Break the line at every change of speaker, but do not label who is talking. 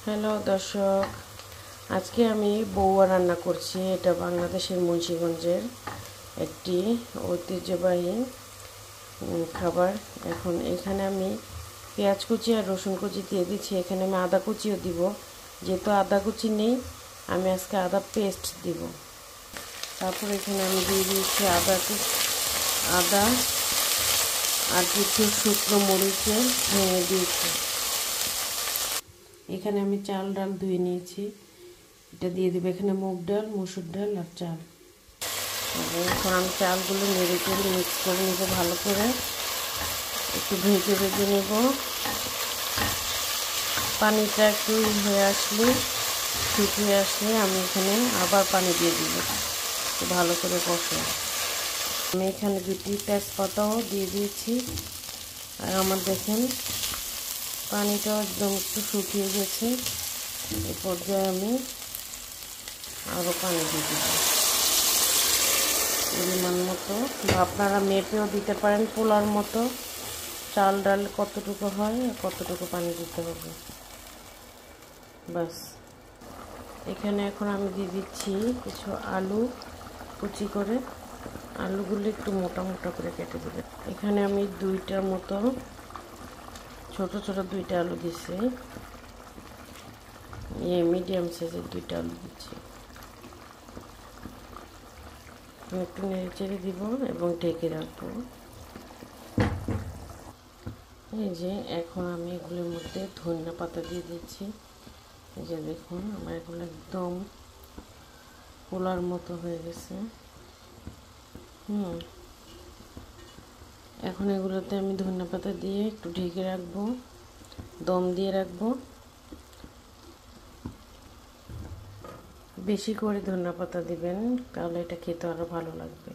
Hello দর্শক, আজকে আমি বউয়া রান্না করছি। এটা বাংলাদেশের মুন্সিগঞ্জের একটি ঐতিহ্যবাহী খাবার। এখন এখানে আমি পেঁয়াজ কুচি আর রসুন কুচি দিয়ে দিচ্ছি। এখানে আমি আদা কুচিও দিব, যেহেতু আদা কুচি নেই আমি আজকে আদা পেস্ট দিব। তারপর এখানে আমি দিয়ে দিচ্ছি আদা আর কিছু শুকনো মরিচের ভেঙে দিয়েছি। এখানে আমি চাল ডাল ধুয়ে নিয়েছি, এটা দিয়ে দেবো। এখানে মুগ ডাল, মসুর ডাল আর চাল। এখন আমি চালগুলো নেড়ে চেড়ে মিক্স করে নেবো ভালো করে, একটু ভেজে ভেজে নেব। পানিটা একটু হয়ে আসলে, শুকিয়ে আসলে আমি এখানে আবার পানি দিয়ে দিব, ভালো করে কষে। আমি এখানে 2টি তেজপাতাও দিয়ে দিয়েছি। আর আমার দেখেন পানিটা একদম একটু শুকিয়ে গেছে। এই পর্যায়ে আমি আরও পানি দিয়ে দিব পরিমাণ মতো, বা আপনারা মেপেও দিতে পারেন পোলার মতো। চাল ডাল কতটুকু হয় কতটুকু পানি দিতে হবে, বাস। এখানে এখন আমি দিয়ে দিচ্ছি কিছু আলু কুচি করে। আলুগুলো একটু মোটা মোটা করে কেটে দেবেন। এখানে আমি 2টার মতো ছোট ছোট 2টা আলু দিচ্ছি, মিডিয়াম সাইজের 2টা আলু দিচ্ছি। একটু নেড়ে চেড়ে দিব এবং ঢেকে রাখবো। এই যে এখন আমি এগুলোর মধ্যে ধনিয়া পাতা দিয়ে দিচ্ছি। এই যে দেখুন আমার এগুলো একদম পোলার মতো হয়ে গেছে। এখন এগুলোতে আমি ধনিয়া পাতা দিয়ে একটু ঢেকে রাখবো, দম দিয়ে রাখবো। বেশি করে ধনিয়া পাতা দিবেন, তাহলে এটা খেতে আরও ভালো লাগবে।